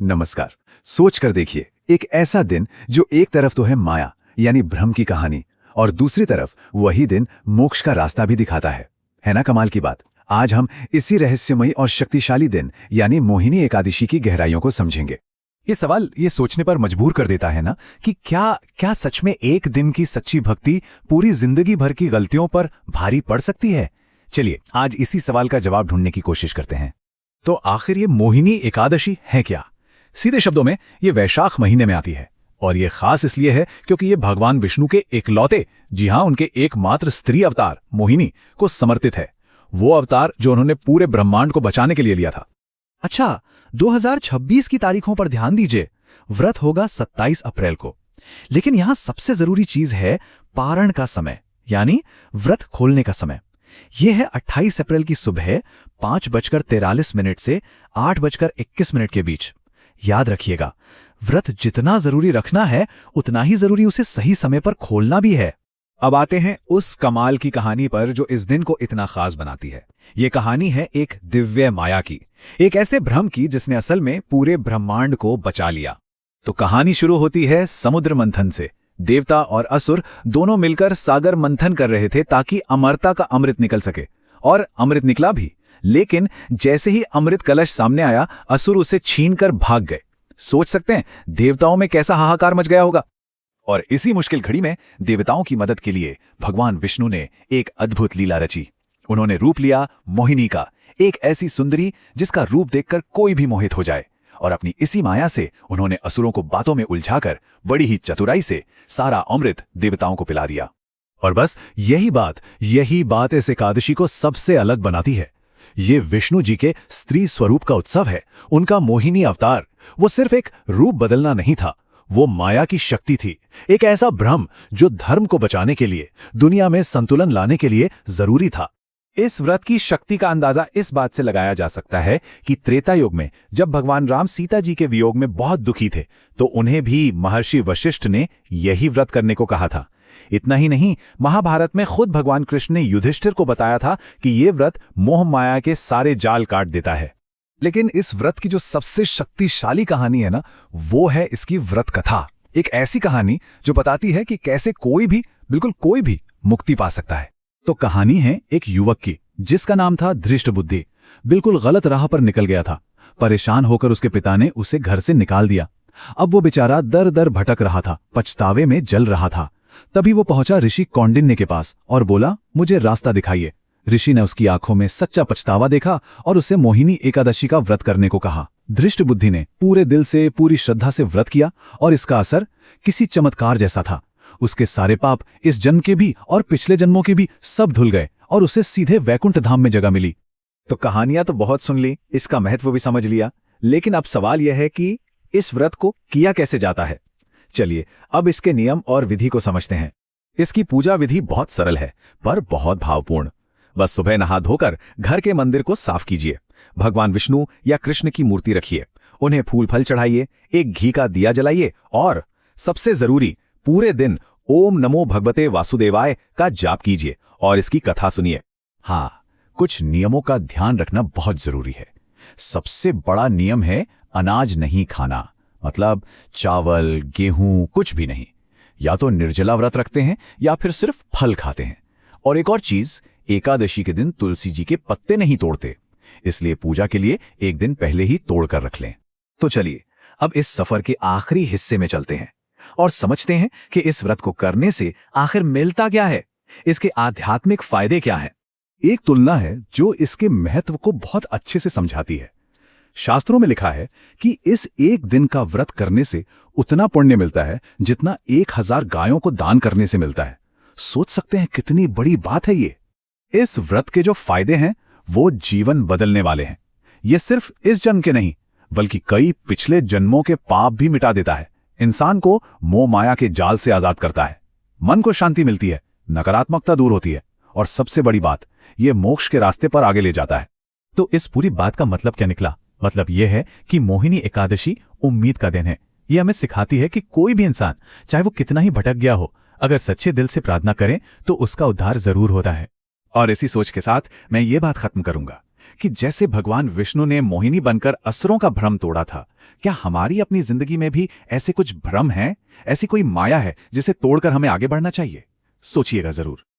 नमस्कार। सोच कर देखिए, एक ऐसा दिन जो एक तरफ तो है माया यानी भ्रम की कहानी और दूसरी तरफ वही दिन मोक्ष का रास्ता भी दिखाता है ना कमाल की बात। आज हम इसी रहस्यमयी और शक्तिशाली दिन यानी मोहिनी एकादशी की गहराइयों को समझेंगे। ये सवाल ये सोचने पर मजबूर कर देता है ना कि क्या सच में एक दिन की सच्ची भक्ति पूरी जिंदगी भर की गलतियों पर भारी पड़ सकती है। चलिए आज इसी सवाल का जवाब ढूंढने की कोशिश करते हैं। तो आखिर ये मोहिनी एकादशी है क्या? सीधे शब्दों में ये वैशाख महीने में आती है और ये खास इसलिए है क्योंकि ये भगवान विष्णु के इकलौते, जी हां, उनके एकमात्र स्त्री अवतार मोहिनी को समर्पित है। वो अवतार जो उन्होंने पूरे ब्रह्मांड को बचाने के लिए लिया था। अच्छा, 2026 की तारीखों पर ध्यान दीजिए। व्रत होगा 27 अप्रैल को। लेकिन यहां सबसे जरूरी चीज है पारण का समय, यानी व्रत खोलने का समय। यह है 28 अप्रैल की सुबह 5:43 से 8:21 के बीच। याद रखिएगा, व्रत जितना जरूरी रखना है उतना ही जरूरी उसे सही समय पर खोलना भी है। अब आते हैं उस कमाल की कहानी पर जो इस दिन को इतना खास बनाती है। ये कहानी है एक दिव्य माया की, एक ऐसे भ्रम की जिसने असल में पूरे ब्रह्मांड को बचा लिया। तो कहानी शुरू होती है समुद्र मंथन से। देवता और असुर दोनों मिलकर सागर मंथन कर रहे थे ताकि अमरता का अमृत निकल सके, और अमृत निकला भी। लेकिन जैसे ही अमृत कलश सामने आया, असुर उसे छीनकर भाग गए। सोच सकते हैं देवताओं में कैसा हाहाकार मच गया होगा। और इसी मुश्किल घड़ी में देवताओं की मदद के लिए भगवान विष्णु ने एक अद्भुत लीला रची। उन्होंने रूप लिया मोहिनी का, एक ऐसी सुंदरी जिसका रूप देखकर कोई भी मोहित हो जाए। और अपनी इसी माया से उन्होंने असुरों को बातों में उलझाकर बड़ी ही चतुराई से सारा अमृत देवताओं को पिला दिया। और बस यही बात इस एकादशी को सबसे अलग बनाती है। ये विष्णु जी के स्त्री स्वरूप का उत्सव है। उनका मोहिनी अवतार वो सिर्फ एक रूप बदलना नहीं था, वो माया की शक्ति थी। एक ऐसा भ्रम जो धर्म को बचाने के लिए, दुनिया में संतुलन लाने के लिए जरूरी था। इस व्रत की शक्ति का अंदाजा इस बात से लगाया जा सकता है कि त्रेता युग में जब भगवान राम सीता जी के वियोग में बहुत दुखी थे, तो उन्हें भी महर्षि वशिष्ठ ने यही व्रत करने को कहा था। इतना ही नहीं, महाभारत में खुद भगवान कृष्ण ने युधिष्ठिर को बताया था कि ये व्रत मोह माया के सारे जाल काट देता है। लेकिन इस व्रत की जो सबसे शक्तिशाली कहानी है ना, वो है इसकी व्रत कथा। एक ऐसी कहानी जो बताती है कि कैसे कोई भी, बिल्कुल कोई भी मुक्ति पा सकता है। तो कहानी है एक युवक की जिसका नाम था धृष्टबुद्धि। बिल्कुल गलत राह पर निकल गया था। परेशान होकर उसके पिता ने उसे घर से निकाल दिया। अब वो बेचारा दर दर भटक रहा था, पछतावे में जल रहा था। तभी वो पहुंचा ऋषि कौंडिन्य के पास और बोला, मुझे रास्ता दिखाइए। ऋषि ने उसकी आंखों में सच्चा पछतावा देखा और उसे मोहिनी एकादशी का व्रत करने को कहा। धृष्टबुद्धि ने पूरे दिल से, पूरी श्रद्धा से व्रत किया और इसका असर किसी चमत्कार जैसा था। उसके सारे पाप, इस जन्म के भी और पिछले जन्मों के भी, सब धुल गए और उसे सीधे वैकुंठ धाम में जगह मिली। तो कहानियां तो बहुत सुन ली, इसका महत्व भी समझ लिया, लेकिन अब सवाल यह है कि इस व्रत को किया कैसे जाता है। चलिए अब इसके नियम और विधि को समझते हैं। इसकी पूजा विधि बहुत सरल है पर बहुत भावपूर्ण। बस सुबह नहा धोकर घर के मंदिर को साफ कीजिए। भगवान विष्णु या कृष्ण की मूर्ति रखिए, उन्हें फूल फल चढ़ाइए, एक घी का दिया जलाइए और सबसे जरूरी, पूरे दिन ओम नमो भगवते वासुदेवाय का जाप कीजिए और इसकी कथा सुनिए। हाँ, कुछ नियमों का ध्यान रखना बहुत जरूरी है। सबसे बड़ा नियम है अनाज नहीं खाना, मतलब चावल, गेहूं, कुछ भी नहीं। या तो निर्जला व्रत रखते हैं या फिर सिर्फ फल खाते हैं। और एक और चीज, एकादशी के दिन तुलसी जी के पत्ते नहीं तोड़ते, इसलिए पूजा के लिए एक दिन पहले ही तोड़ कर रख लें। तो चलिए अब इस सफर के आखिरी हिस्से में चलते हैं और समझते हैं कि इस व्रत को करने से आखिर मिलता क्या है, इसके आध्यात्मिक फायदे क्या हैं। एक तुलना है जो इसके महत्व को बहुत अच्छे से समझाती है। शास्त्रों में लिखा है कि इस एक दिन का व्रत करने से उतना पुण्य मिलता है जितना 1000 गायों को दान करने से मिलता है। सोच सकते हैं कितनी बड़ी बात है ये। इस व्रत के जो फायदे हैं वो जीवन बदलने वाले हैं। ये सिर्फ इस जन्म के नहीं, बल्कि कई पिछले जन्मों के पाप भी मिटा देता है। इंसान को मोह माया के जाल से आजाद करता है, मन को शांति मिलती है, नकारात्मकता दूर होती है और सबसे बड़ी बात, ये मोक्ष के रास्ते पर आगे ले जाता है। तो इस पूरी बात का मतलब क्या निकला? मतलब यह है कि मोहिनी एकादशी उम्मीद का दिन है। ये हमें सिखाती है कि कोई भी इंसान, चाहे वो कितना ही भटक गया हो, अगर सच्चे दिल से प्रार्थना करें तो उसका उद्धार जरूर होता है। और इसी सोच के साथ मैं ये बात खत्म करूंगा कि जैसे भगवान विष्णु ने मोहिनी बनकर असुरों का भ्रम तोड़ा था, क्या हमारी अपनी जिंदगी में भी ऐसे कुछ भ्रम हैं, ऐसी कोई माया है जिसे तोड़कर हमें आगे बढ़ना चाहिए? सोचिएगा जरूर।